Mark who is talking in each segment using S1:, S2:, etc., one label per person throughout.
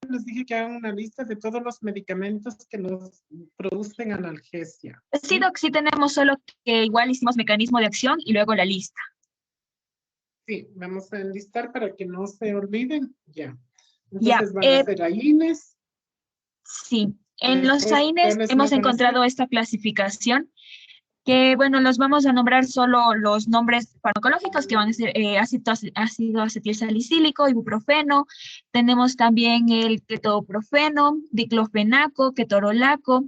S1: les dije que hagan una lista de todos los medicamentos que nos producen analgesia.
S2: Sí, Doc, sí tenemos, solo que igual hicimos mecanismo de acción y luego la lista.
S1: Sí, vamos a enlistar para que no se olviden. Ya.
S2: Ya,
S1: Entonces van a ser AINES.
S2: sí, en los
S1: Después,
S2: AINES
S1: ¿cuáles
S2: hemos
S1: más van a ser?
S2: encontrado esta clasificación, que bueno, los vamos a nombrar solo los nombres farmacológicos, que van a ser ácido acetilsalicílico, ibuprofeno. Tenemos también el ketoprofeno, diclofenaco, ketorolaco,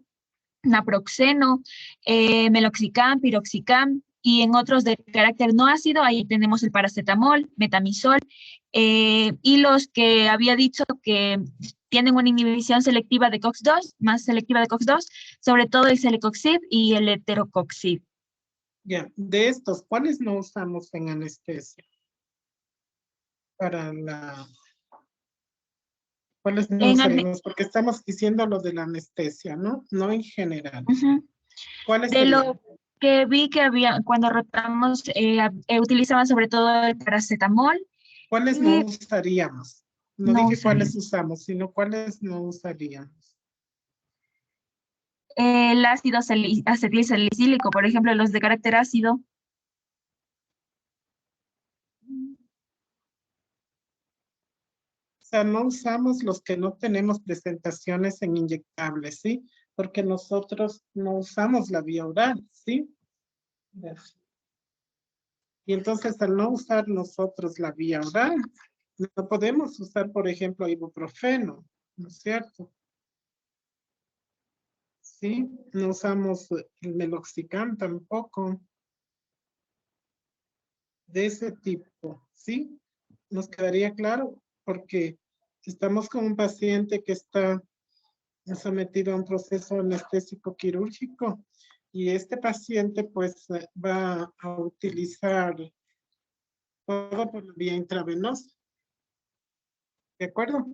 S2: naproxeno, meloxicam, piroxicam, y en otros de carácter no ácido, ahí tenemos el paracetamol, metamizol, y los que había dicho que tienen una inhibición selectiva de COX-2, más selectiva de COX-2, sobre todo el celecoxib y el heterocoxib.
S1: Ya, de estos, ¿cuáles no usamos en anestesia? Para la... ¿Cuáles no usaríamos? Porque estamos diciendo lo de la anestesia, ¿no? No en general. ¿Cuáles
S2: De
S1: serían?
S2: lo que vi que había, cuando rotamos, utilizaban sobre todo el paracetamol.
S1: ¿Cuáles no usaríamos? No
S2: No
S1: dije cuáles
S2: usaríamos.
S1: usamos, sino cuáles no usaríamos.
S2: El ácido acetilsalicílico, por ejemplo, los de carácter ácido.
S1: O sea, no usamos los que no tenemos presentaciones en inyectables, ¿sí? Porque nosotros no usamos la vía oral, ¿sí? Y entonces al no usar nosotros la vía oral, no podemos usar, por ejemplo, ibuprofeno, ¿no es cierto? Sí, no usamos el meloxicam tampoco. De ese tipo, ¿sí? Nos quedaría claro porque estamos con un paciente que está sometido a un proceso anestésico quirúrgico y este paciente pues va a utilizar todo por la vía intravenosa. ¿De acuerdo?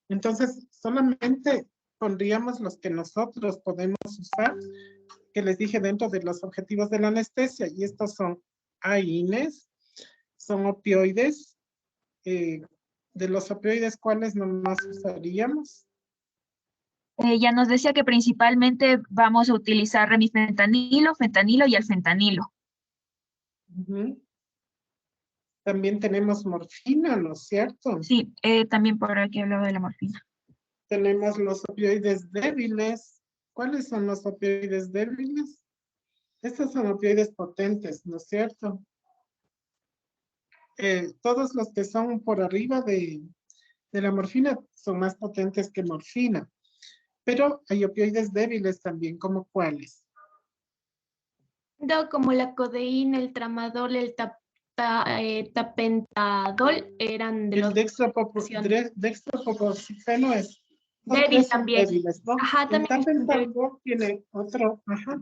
S1: Entonces, solamente pondríamos los que nosotros podemos usar, que les dije dentro de los objetivos de la anestesia, y estos son AINES, son opioides. De los opioides, ¿cuáles nomás usaríamos?
S2: Ya nos decía que principalmente vamos a utilizar remifentanilo, fentanilo y el fentanilo.
S1: También tenemos morfina, ¿no es cierto?
S2: Sí, también por aquí hablaba de la morfina.
S1: Tenemos los opioides débiles. ¿Cuáles son los opioides débiles? Estos son opioides potentes, ¿no es cierto? Todos los que son por arriba de la morfina son más potentes que morfina. Pero hay opioides débiles también, ¿como cuáles?
S3: Como la codeína, el tramadol, el tapentadol eran de
S1: El
S3: los...
S1: dextroproporcioneno es...
S3: Débil también.
S1: Débiles, ¿no?
S3: Ajá,
S1: El
S3: también.
S1: tapentadol tiene otro, ajá.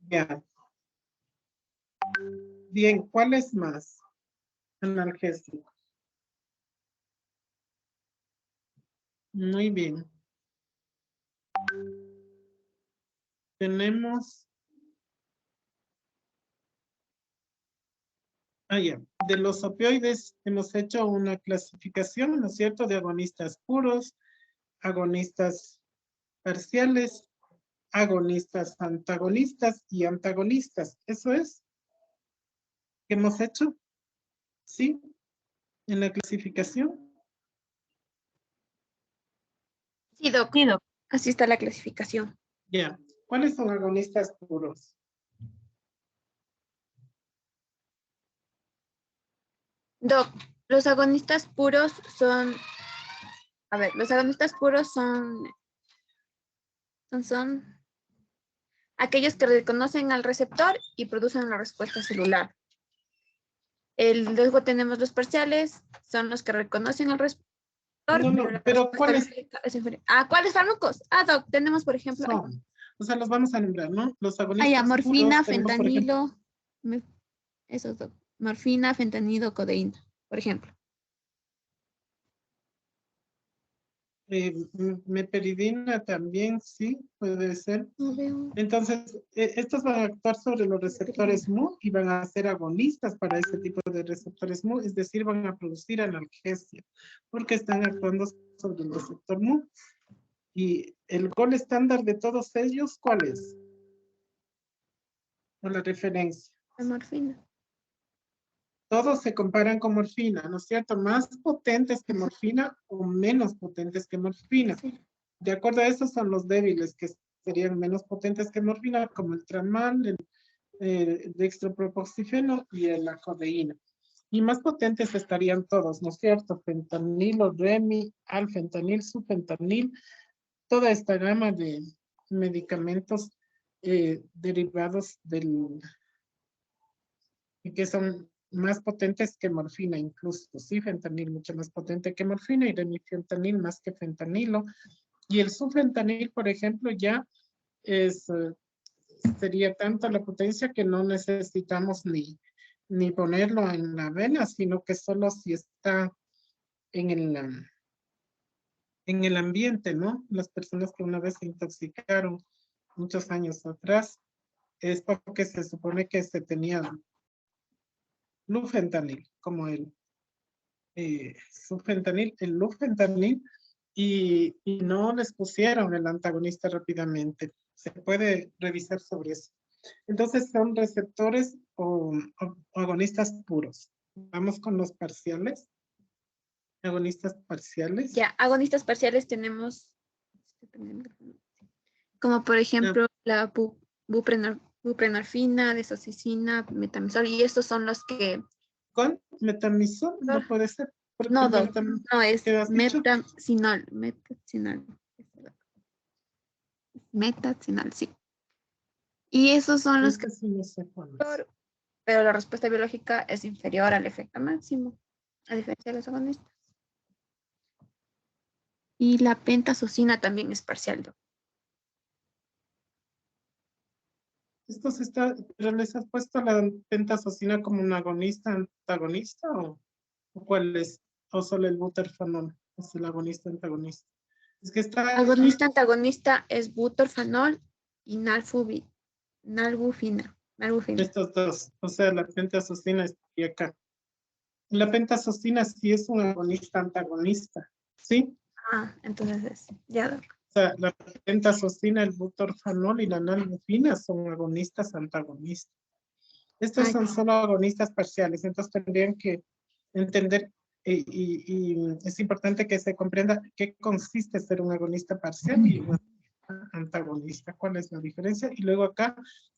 S1: Ya. Bien, ¿cuáles más? Analgésicos. Muy bien. Tenemos... ya. De los opioides hemos hecho una clasificación, ¿no es cierto? De agonistas puros, agonistas parciales, agonistas antagonistas y antagonistas. ¿Eso es? ¿Qué hemos hecho? ¿Sí? En la clasificación.
S3: Sí, Doc.
S2: Sí, Doc.
S3: Así está la clasificación.
S1: Ya. ¿Cuáles son agonistas puros?
S3: Doc, los agonistas puros son... A ver, los agonistas puros son aquellos que reconocen al receptor y producen la respuesta celular. Luego tenemos los parciales, son los que reconocen al receptor.
S1: Pero ¿cuáles
S3: ¿Cuáles fármacos? Doc, tenemos por ejemplo...
S1: son? O sea, los vamos a nombrar, ¿no? Los agonistas
S3: morfina,
S1: puros, tenemos,
S3: fentanilo, esos dos. Morfina, fentanilo, codeína, por ejemplo.
S1: Meperidina también, sí, puede ser.
S3: No veo.
S1: Entonces, estos van a actuar sobre los receptores Mu y van a ser agonistas para ese tipo de receptores Mu, es decir, van a producir analgesia, porque están actuando sobre el receptor Mu. Y el gol estándar de todos ellos, ¿cuál es? O la referencia.
S3: La morfina.
S1: Todos se comparan con morfina, ¿no es cierto? Más potentes que morfina o menos potentes que morfina.
S3: Sí.
S1: De acuerdo a eso son los débiles, que serían menos potentes que morfina, como el tramal, el dextropropoxifeno y la codeína. Y más potentes estarían todos, ¿no es cierto? Fentanilo, remi, alfentanil, sufentanil, toda esta gama de medicamentos derivados del, y que son más potentes que morfina incluso, sí, fentanil mucho más potente que morfina y remifentanil más que fentanilo. Y el sufentanil, por ejemplo, ya es, sería tanta la potencia que no necesitamos ni ponerlo en la vena, sino que solo si está en el ambiente, ¿no? Las personas que una vez se intoxicaron muchos años atrás, es porque se supone que se tenía lufentanil, como el sufentanil, el lufentanil, y no les pusieron el antagonista rápidamente. Se puede revisar sobre eso. Entonces son receptores o agonistas puros. Vamos con los parciales. Agonistas parciales.
S3: Ya, agonistas parciales tenemos, como por ejemplo la buprenorfina, desocicina, metamizol, y estos son los que...
S1: Con metamizol, no puede ser.
S3: No, Doc, no, es
S1: ¿Qué has dicho?
S3: metacinol, metacinol, sí. Y esos son los que...
S1: Sí, no sé cuál es.
S3: Pero la respuesta biológica es inferior al efecto máximo, a diferencia de los agonistas. Y la pentazocina también es parcial, Doc.
S1: ¿Esto se está, pero les has puesto la pentazocina como un agonista, antagonista o cuál es? O solo el buterfanol es el agonista, antagonista. Es que está aquí,
S3: Agonista antagonista es butorfanol y nalbufina.
S1: estos dos, o sea, la pentazocina está acá. La pentazocina sí es un agonista antagonista, ¿sí?
S3: Ah, entonces es, ya, Doc.
S1: O sea, la pentazocina, el butorfanol y la nalbufina son agonistas antagonistas. Estos son solo agonistas parciales, entonces tendrían que entender y es importante que se comprenda qué consiste ser un agonista parcial y un antagonista, cuál es la diferencia. Y luego acá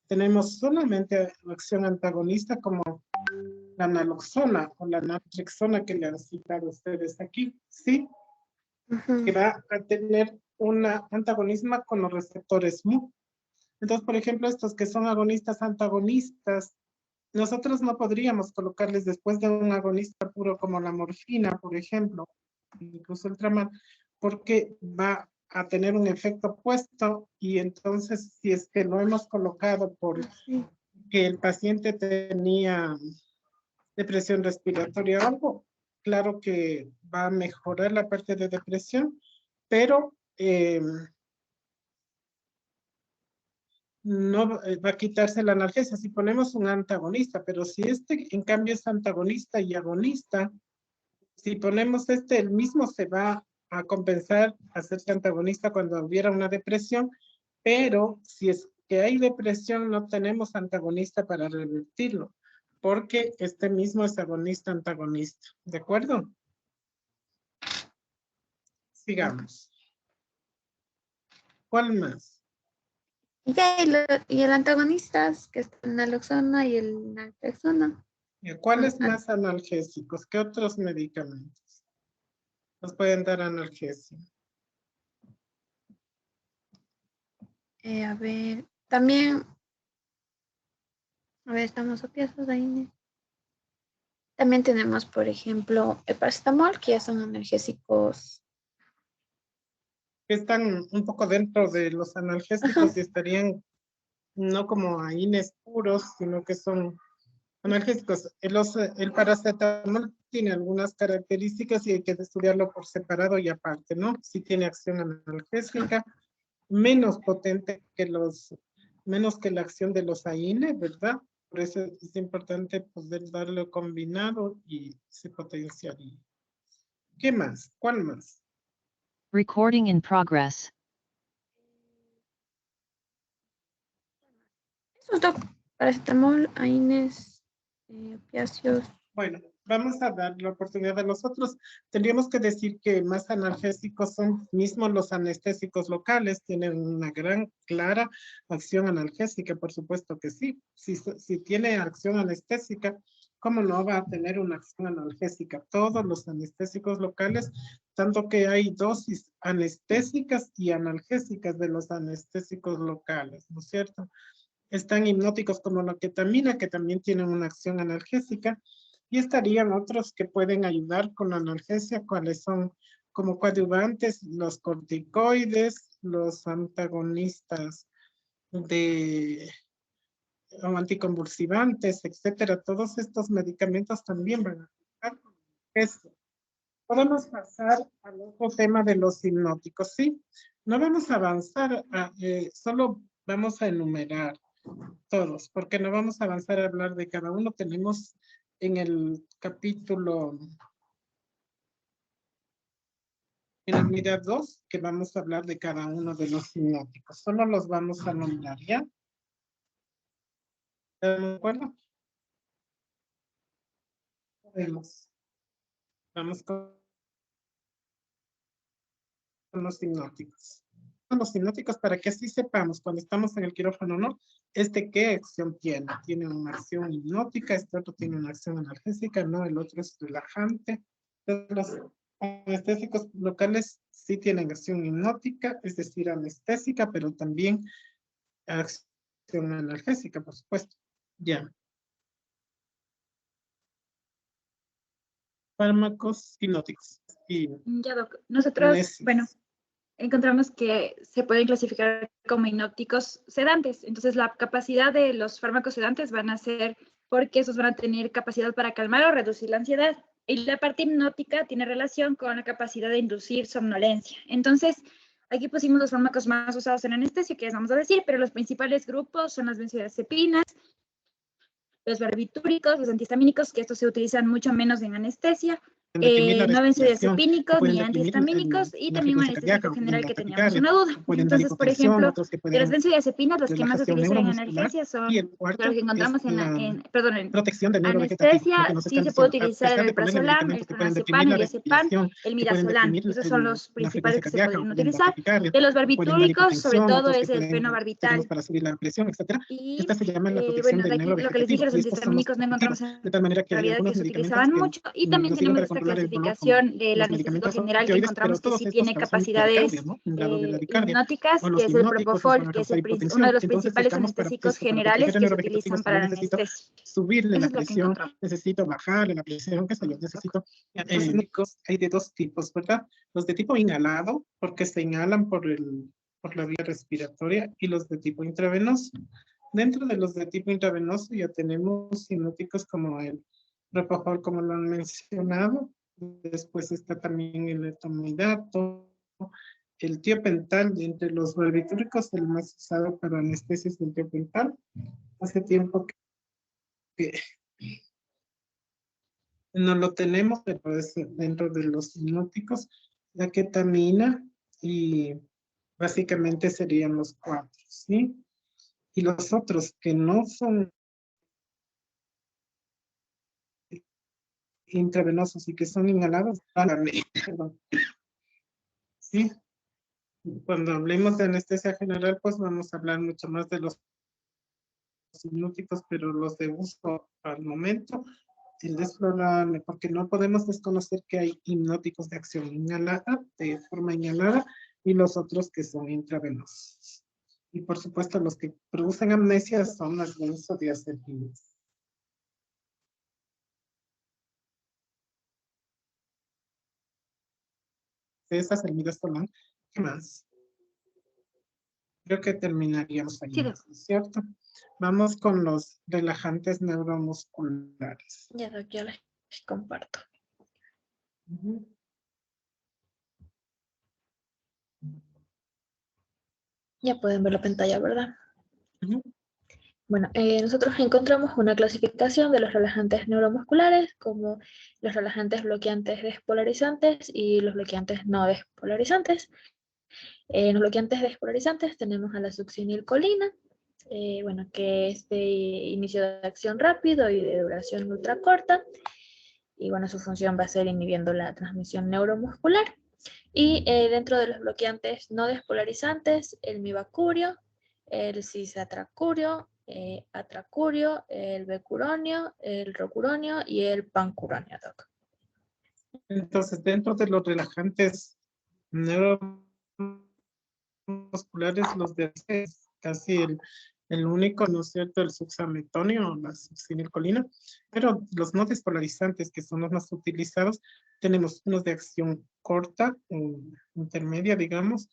S1: tenemos solamente acción antagonista como la naloxona o la naltrexona que le han citado ustedes aquí, ¿sí? Que va a tener un antagonismo con los receptores Mu. Entonces, por ejemplo, estos que son agonistas antagonistas, nosotros no podríamos colocarles después de un agonista puro como la morfina, por ejemplo, incluso el tramal, porque va a tener un efecto opuesto y entonces si es que lo hemos colocado por que el paciente tenía depresión respiratoria o algo, claro que va a mejorar la parte de depresión, pero no va a quitarse la analgesia si ponemos un antagonista, pero si este en cambio es antagonista y agonista, si ponemos este, el mismo se va a compensar, a hacerse antagonista cuando hubiera una depresión, pero si es que hay depresión no tenemos antagonista para revertirlo, porque este mismo es agonista antagonista, ¿de acuerdo? Sigamos. ¿Cuál más?
S3: Y el antagonista, que es el naloxona y el naltrexona.
S1: ¿Cuáles más analgésicos? ¿Qué otros medicamentos nos pueden dar analgesia?
S3: A ver, también, a ver, estamos opiáceos ahí. También tenemos, por ejemplo, el paracetamol, que ya son analgésicos.
S1: Que están un poco dentro de los analgésicos y estarían no como AINES puros, sino que son analgésicos. El paracetamol tiene algunas características y hay que estudiarlo por separado y aparte, ¿no? Sí tiene acción analgésica, menos potente que menos que la acción de los AINE, ¿verdad? Por eso es importante poder darlo combinado y se potenciaría. ¿Qué más? ¿Cuál más?
S4: Recording in progress.
S3: Esos dos, paracetamol, AINES, opiáceos.
S1: Bueno, vamos a dar la oportunidad a los otros. Tendríamos que decir que más analgésicos son mismos los anestésicos locales, tienen una gran, clara acción analgésica, por supuesto que sí. Si tiene acción anestésica, ¿cómo no va a tener una acción analgésica? Todos los anestésicos locales, tanto que hay dosis anestésicas y analgésicas de los anestésicos locales, ¿no es cierto? Están hipnóticos como la ketamina, que también tienen una acción analgésica, y estarían otros que pueden ayudar con la analgesia, cuáles son como coadyuvantes, los corticoides, los antagonistas o anticonvulsivantes, etcétera. Todos estos medicamentos también van a ayudar con esto. Podemos pasar al otro tema de los hipnóticos, ¿sí? No vamos a avanzar, solo vamos a enumerar todos, porque no vamos a avanzar a hablar de cada uno. Tenemos en el capítulo, en la unidad 2, que vamos a hablar de cada uno de los hipnóticos. Solo los vamos a nombrar, ¿ya? ¿Están de acuerdo? Vamos con los hipnóticos. Los hipnóticos para que así sepamos cuando estamos en el quirófano, ¿no? ¿Qué acción tiene? Tiene una acción hipnótica, este otro tiene una acción analgésica, ¿no? El otro es relajante. Entonces, los anestésicos locales sí tienen acción hipnótica, es decir, anestésica, pero también acción analgésica, por supuesto. Ya. Fármacos hipnóticos.
S2: Ya, Doc. Nosotros,
S1: Nesis.
S2: bueno, encontramos que se pueden clasificar como hipnóticos sedantes. Entonces, la capacidad de los fármacos sedantes van a ser porque esos van a tener capacidad para calmar o reducir la ansiedad. Y la parte hipnótica tiene relación con la capacidad de inducir somnolencia. Entonces, aquí pusimos los fármacos más usados en anestesia, que les vamos a decir, pero los principales grupos son las benzodiazepinas, los barbitúricos, los antihistamínicos, que estos se utilizan mucho menos en anestesia, no benzodiazepínicos ni antihistamínicos, y también un anestésico general que teníamos una duda. Entonces, por ejemplo, de las benzodiazepinas, las que más se utilizan en analgesia son los que encontramos en anestesia. Sí se puede utilizar el prazolam, el clonazepam, el diazepam, el midazolam. Esos son los principales que se podrían utilizar. De los barbitúricos, sobre todo es el fenobarbital. Y bueno, de aquí lo que les dije, los antihistamínicos no encontramos en realidad que se utilizaban mucho. Y también tenemos esta clasificación del anestésico general que encontramos que sí tiene capacidades hipnóticas, que es el propofol, que es uno de los principales anestésicos generales que se utilizan para la anestesia.
S1: Subirle la presión, necesito bajarle la presión, qué sé yo, necesito. Hay de dos tipos, ¿verdad? Los de tipo inhalado, porque se inhalan por la vía respiratoria, y los de tipo intravenoso. Dentro de los de tipo intravenoso ya tenemos hipnóticos como el propofol, como lo han mencionado. Después está también el etomidato, el tiopental. Entre los barbitúricos, el más usado para anestesia es el tiopental. Hace tiempo que no lo tenemos, pero es dentro de los hipnóticos, la ketamina, y básicamente serían los cuatro, ¿sí? Y los otros que no son intravenosos y que son inhalados, perdón. ¿Sí? Cuando hablemos de anestesia general, pues vamos a hablar mucho más de los hipnóticos, pero los de uso al momento, el desflorane, porque no podemos desconocer que hay hipnóticos de acción inhalada, de forma inhalada, y los otros que son intravenosos. Y por supuesto, los que producen amnesia son las benzodiazepinas. Esas, el midazolam. ¿Qué más? Creo que terminaríamos ahí,
S2: Sí,
S1: ¿cierto? Vamos con los relajantes neuromusculares.
S3: Ya, Doc, yo les comparto.
S1: Ujú.
S3: Ya pueden ver la pantalla, ¿verdad?
S1: Ujú.
S3: Bueno, nosotros encontramos una clasificación de los relajantes neuromusculares como los relajantes bloqueantes despolarizantes y los bloqueantes no despolarizantes. En los bloqueantes despolarizantes tenemos a la succinilcolina, bueno, que es de inicio de acción rápido y de duración ultra corta. Y bueno, su función va a ser inhibiendo la transmisión neuromuscular. Y dentro de los bloqueantes no despolarizantes, el mibacurio, el cisatracurio, atracurio, el becuronio, el rocuronio y el pancuronio, doc.
S1: Entonces, dentro de los relajantes neuromusculares, los de es casi el único, ¿no es cierto?, el succinilcolina o la succinilcolina, pero los no despolarizantes, que son los más utilizados, tenemos unos de acción corta, intermedia, digamos,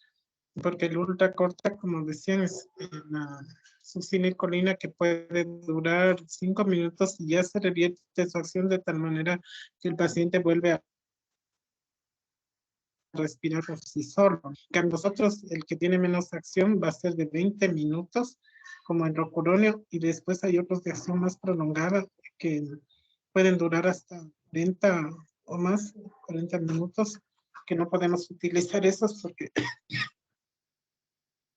S1: porque el ultra corta, como decían, es la succinilcolina que puede durar 5 minutos y ya se revierte su acción de tal manera que el paciente vuelve a respirar por sí solo. Que a nosotros el que tiene menos acción va a ser de 20 minutos, como el rocuronio, y después hay otros de acción más prolongada que pueden durar hasta 40 o más, 40 minutos, que no podemos utilizar esos porque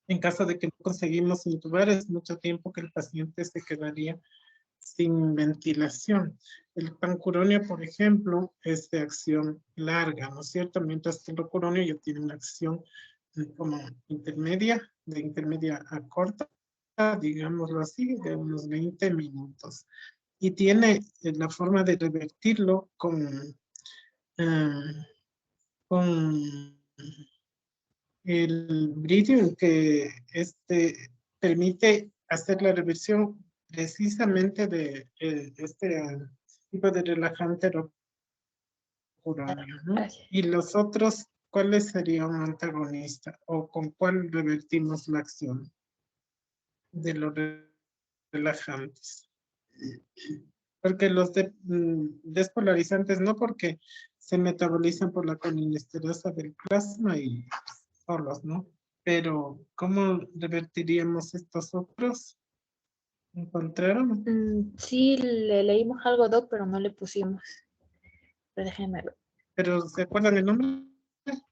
S1: en caso de que no conseguimos intubar es mucho tiempo que el paciente se quedaría sin ventilación. El pancuronio, por ejemplo, es de acción larga, ¿no es cierto? Mientras que el rocuronio ya tiene una acción como intermedia, de intermedia a corta, digámoslo así, de unos 20 minutos. Y tiene la forma de revertirlo con el brillo que permite hacer la reversión precisamente de este tipo de relajante rocuronio, ¿no?
S3: Gracias.
S1: Y los otros, ¿cuáles serían un antagonista o con cuál revertimos la acción de los relajantes? Porque los despolarizantes no, porque se metabolizan por la colinesterasa del plasma y solos, ¿no? Pero, ¿cómo revertiríamos estos otros? ¿Encontraron?
S3: Sí, le leímos algo, doc, pero no le pusimos. Pero déjenme ver.
S1: ¿Pero se acuerdan el nombre?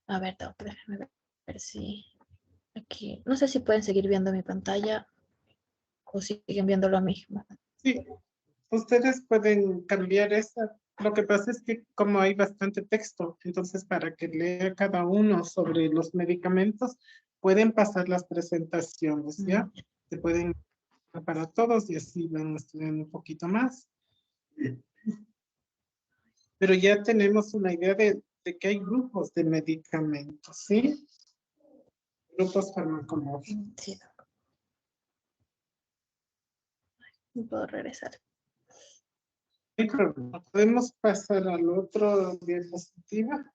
S3: A ver, doc, déjenme ver si aquí. No sé si pueden seguir viendo mi pantalla o siguen viendo lo mismo.
S1: Sí, ustedes pueden cambiar esa. Lo que pasa es que como hay bastante texto, entonces para que lea cada uno sobre los medicamentos, pueden pasar las presentaciones, ¿ya? Se pueden para todos y así van estudiando un poquito más. Pero ya tenemos una idea de que hay grupos de medicamentos, ¿sí? Grupos farmacológicos.
S3: Sí, doc. No puedo regresar.
S1: Hay problema. Podemos pasar al otro diapositiva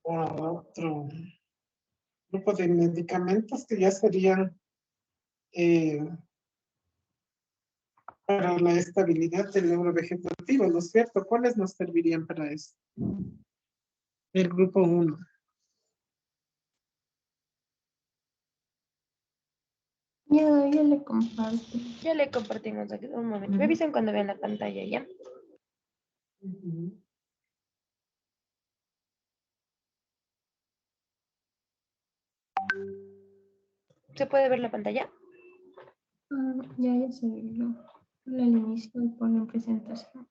S1: o a otro grupo de medicamentos que ya serían para la estabilidad del neurovegetativo, ¿no es cierto? ¿Cuáles nos servirían para eso? El grupo 1.
S5: Ya le comparto.
S3: Ya le compartimos aquí un momento. Me
S1: Ujú.
S3: avisan cuando vean la pantalla, ¿ya? ¿Se puede ver la pantalla?
S5: Ya se vio. Al inicio pone presentación.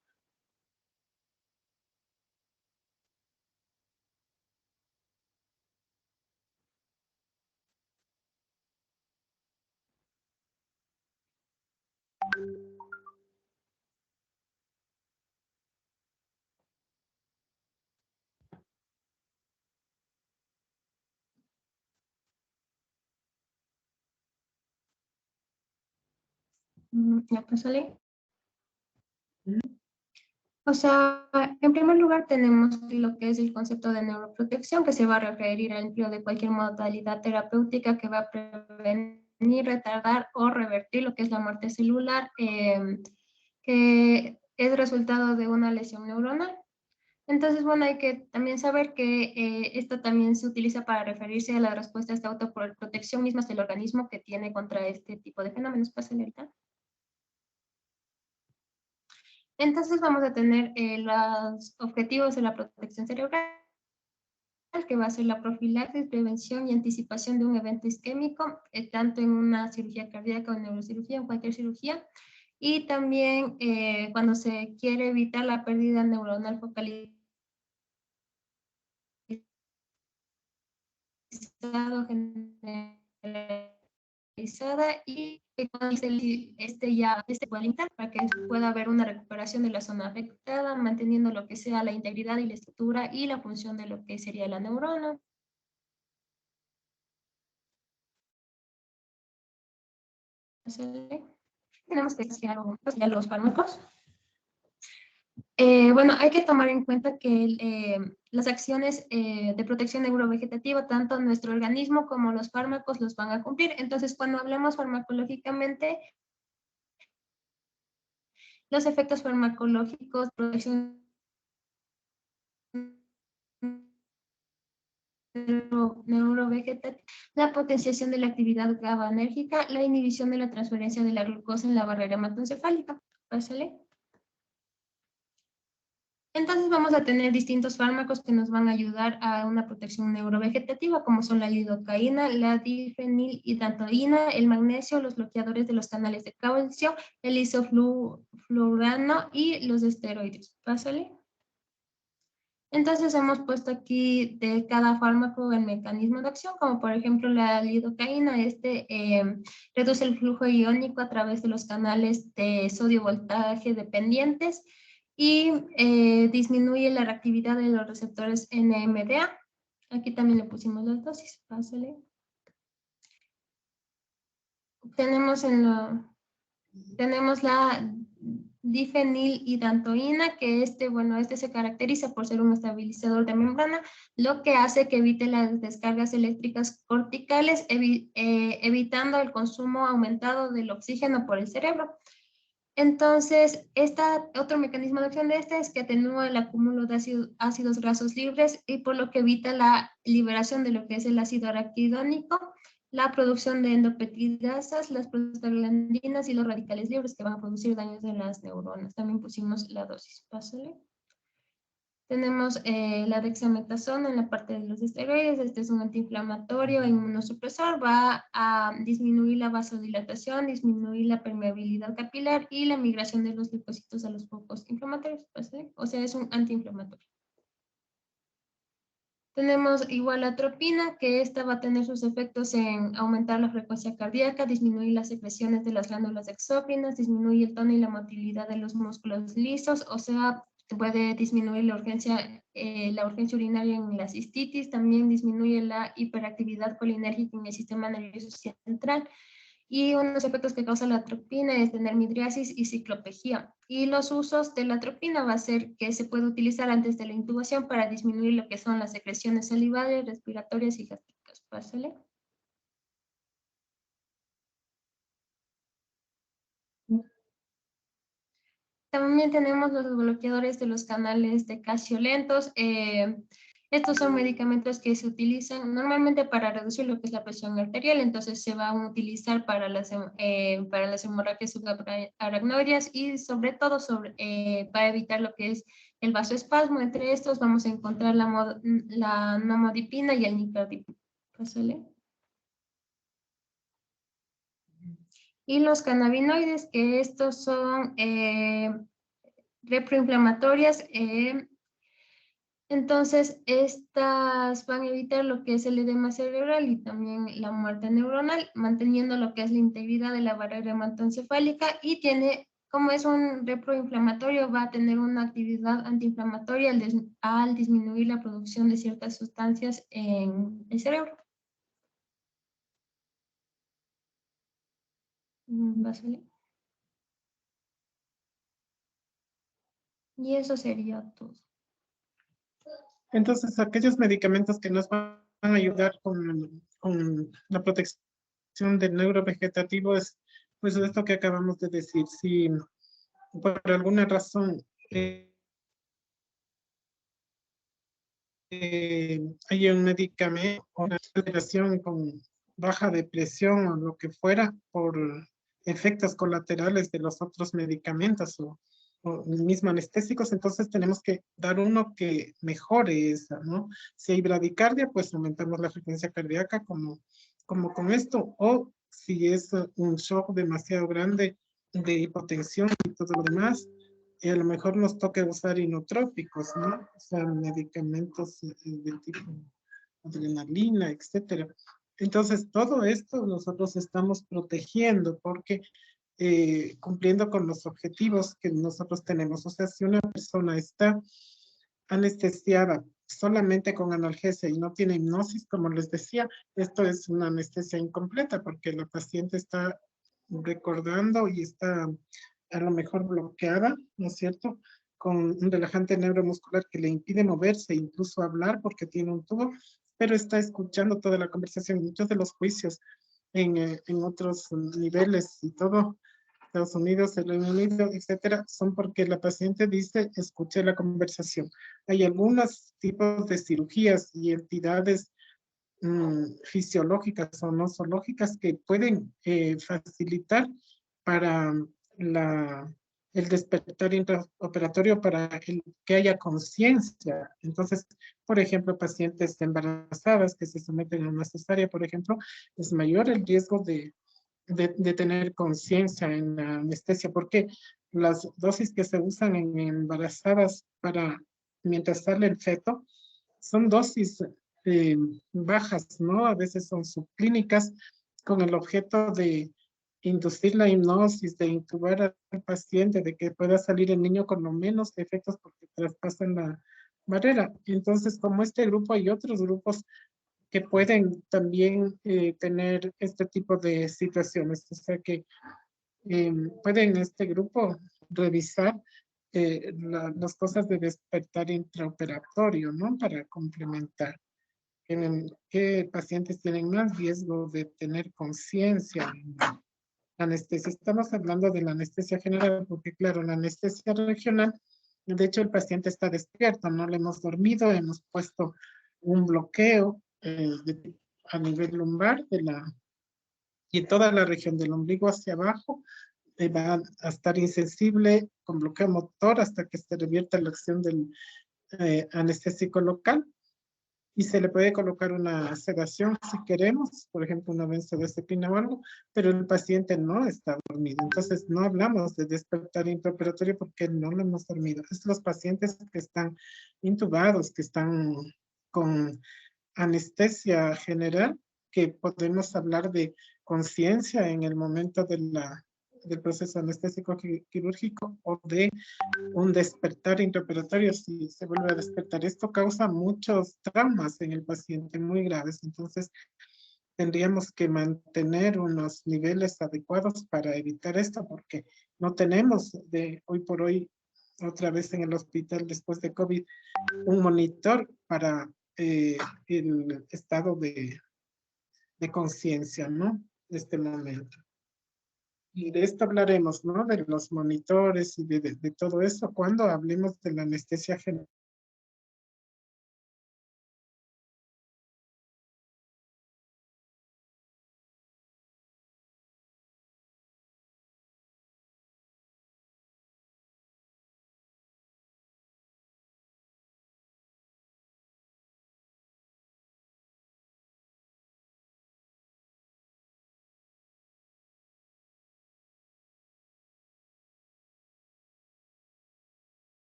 S5: Ya pues salí. O sea, en primer lugar tenemos lo que es el concepto de neuroprotección, que se va a referir al empleo de cualquier modalidad terapéutica que va a prevenir, retardar o revertir lo que es la muerte celular, que es resultado de una lesión neuronal. Entonces, bueno, hay que también saber que esto también se utiliza para referirse a la respuesta de esta autoprotección misma del organismo que tiene contra este tipo de fenómenos. Pásenle ahorita. Entonces vamos a tener los objetivos de la protección cerebral, que va a ser la profilaxis, prevención y anticipación de un evento isquémico, tanto en una cirugía cardíaca o en neurocirugía, en cualquier cirugía. Y también cuando se quiere evitar la pérdida neuronal focalizada generalizada y que cuando este pueda limitar para que pueda haber una recuperación de la zona afectada, manteniendo lo que sea la integridad y la estructura y la función de lo que sería la neurona. Tenemos que decir ya los fármacos. Bueno, hay que tomar en cuenta que las acciones de protección neurovegetativa, tanto nuestro organismo como los fármacos los van a cumplir. Entonces, cuando hablemos farmacológicamente, los efectos farmacológicos, protección neurovegetativa, la potenciación de la actividad GABAérgica, la inhibición de la transferencia de la glucosa en la barrera hematoencefálica. Pásale. Entonces vamos a tener distintos fármacos que nos van a ayudar a una protección neurovegetativa, como son la lidocaína, la difenilhidratoína, el magnesio, los bloqueadores de los canales de calcio, el isoflurano y los esteroides. Pásale. Entonces hemos puesto aquí de cada fármaco el mecanismo de acción, como por ejemplo la lidocaína, reduce el flujo iónico a través de los canales de sodio voltaje dependientes y disminuye la reactividad de los receptores NMDA. Aquí también le pusimos las dosis, pásale. Tenemos la difenilhidratoína, que este se caracteriza por ser un estabilizador de membrana, lo que hace que evite las descargas eléctricas corticales, evitando el consumo aumentado del oxígeno por el cerebro. Entonces, otro mecanismo de acción de es que atenúa el acúmulo de ácidos grasos libres y por lo que evita la liberación de lo que es el ácido araquidónico, la producción de endopeptidasas, las prostaglandinas y los radicales libres que van a producir daños en las neuronas. También pusimos la dosis. Pásale. Tenemos la dexametasona en la parte de los esteroides. Este es un antiinflamatorio e inmunosupresor. Va a disminuir la vasodilatación, disminuir la permeabilidad capilar y la migración de los leucocitos a los focos inflamatorios. ¿Pásale? O sea, es un antiinflamatorio. Tenemos igual atropina, que esta va a tener sus efectos en aumentar la frecuencia cardíaca, disminuir las secreciones de las glándulas exócrinas, disminuir el tono y la motilidad de los músculos lisos, o sea, puede disminuir la urgencia urinaria en la cistitis, también disminuye la hiperactividad colinérgica en el sistema nervioso central. Y unos efectos que causa la atropina es tener midriasis y ciclopegía. Y los usos de la atropina va a ser que se puede utilizar antes de la intubación para disminuir lo que son las secreciones salivales, respiratorias y gástricas. Pásale. También tenemos los bloqueadores de los canales de calcio lentos. Estos son medicamentos que se utilizan normalmente para reducir lo que es la presión arterial, entonces se van a utilizar para las hemorragias subaracnoideas y sobre todo para evitar lo que es el vasoespasmo. Entre estos vamos a encontrar la nomodipina y el nifedipina. Pásale. Y los cannabinoides, que estos son reproinflamatorias. Entonces, estas van a evitar lo que es el edema cerebral y también la muerte neuronal, manteniendo lo que es la integridad de la barrera hematoencefálica y como es un reproinflamatorio, va a tener una actividad antiinflamatoria al disminuir la producción de ciertas sustancias en el cerebro. Y eso sería todo.
S1: Entonces, aquellos medicamentos que nos van a ayudar con la protección del neurovegetativo es pues esto que acabamos de decir. Si por alguna razón el hay un medicamento o una alteración con baja de presión o lo que fuera por efectos colaterales de los otros medicamentos o mismo anestésicos, entonces tenemos que dar uno que mejore esa, ¿no? Si hay bradicardia, pues aumentamos la frecuencia cardíaca como con esto, o si es un shock demasiado grande de hipotensión y todo lo demás, y a lo mejor nos toca usar inotrópicos, ¿no? O sea, medicamentos de tipo adrenalina, etcétera. Entonces, todo esto nosotros estamos protegiendo porque cumpliendo con los objetivos que nosotros tenemos. O sea, si una persona está anestesiada solamente con analgesia y no tiene hipnosis, como les decía, esto es una anestesia incompleta porque la paciente está recordando y está a lo mejor bloqueada, ¿no es cierto?, con un relajante neuromuscular que le impide moverse, incluso hablar porque tiene un tubo, pero está escuchando toda la conversación. Muchos de los juicios en otros niveles y todo, Estados Unidos, el Reino Unido, etcétera, son porque la paciente dice, escuché la conversación. Hay algunos tipos de cirugías y entidades fisiológicas o nosológicas que pueden facilitar para el despertar intraoperatorio para que haya conciencia. Entonces, por ejemplo, pacientes embarazadas que se someten a una cesárea, por ejemplo, es mayor el riesgo de tener conciencia en la anestesia, porque las dosis que se usan en embarazadas para mientras sale el feto son dosis bajas, ¿no? A veces son subclínicas con el objeto de inducir la hipnosis, de intubar al paciente, de que pueda salir el niño con lo menos efectos porque traspasan la barrera. Entonces, como este grupo, hay otros grupos que pueden también tener este tipo de situaciones. O sea que pueden este grupo revisar las cosas de despertar intraoperatorio, ¿no? Para complementar. ¿Qué pacientes tienen más riesgo de tener conciencia en la anestesia? Estamos hablando de la anestesia general, porque claro, la anestesia regional, de hecho el paciente está despierto, no le hemos dormido, hemos puesto un bloqueo a nivel lumbar y toda la región del ombligo hacia abajo va a estar insensible con bloqueo motor hasta que se revierta la acción del anestésico local y se le puede colocar una sedación si queremos, por ejemplo una benzodiazepina o algo, pero el paciente no está dormido. Entonces no hablamos de despertar intraoperatorio porque no lo hemos dormido. Es los pacientes que están intubados, que están con anestesia general, que podemos hablar de conciencia en el momento del proceso anestésico quirúrgico o de un despertar intraoperatorio si se vuelve a despertar. Esto causa muchos traumas en el paciente muy graves, entonces tendríamos que mantener unos niveles adecuados para evitar esto porque no tenemos de hoy por hoy otra vez en el hospital después de COVID un monitor para el estado de conciencia, ¿no? De este momento. Y de esto hablaremos, ¿no? De los monitores y de todo eso cuando hablemos de la anestesia general.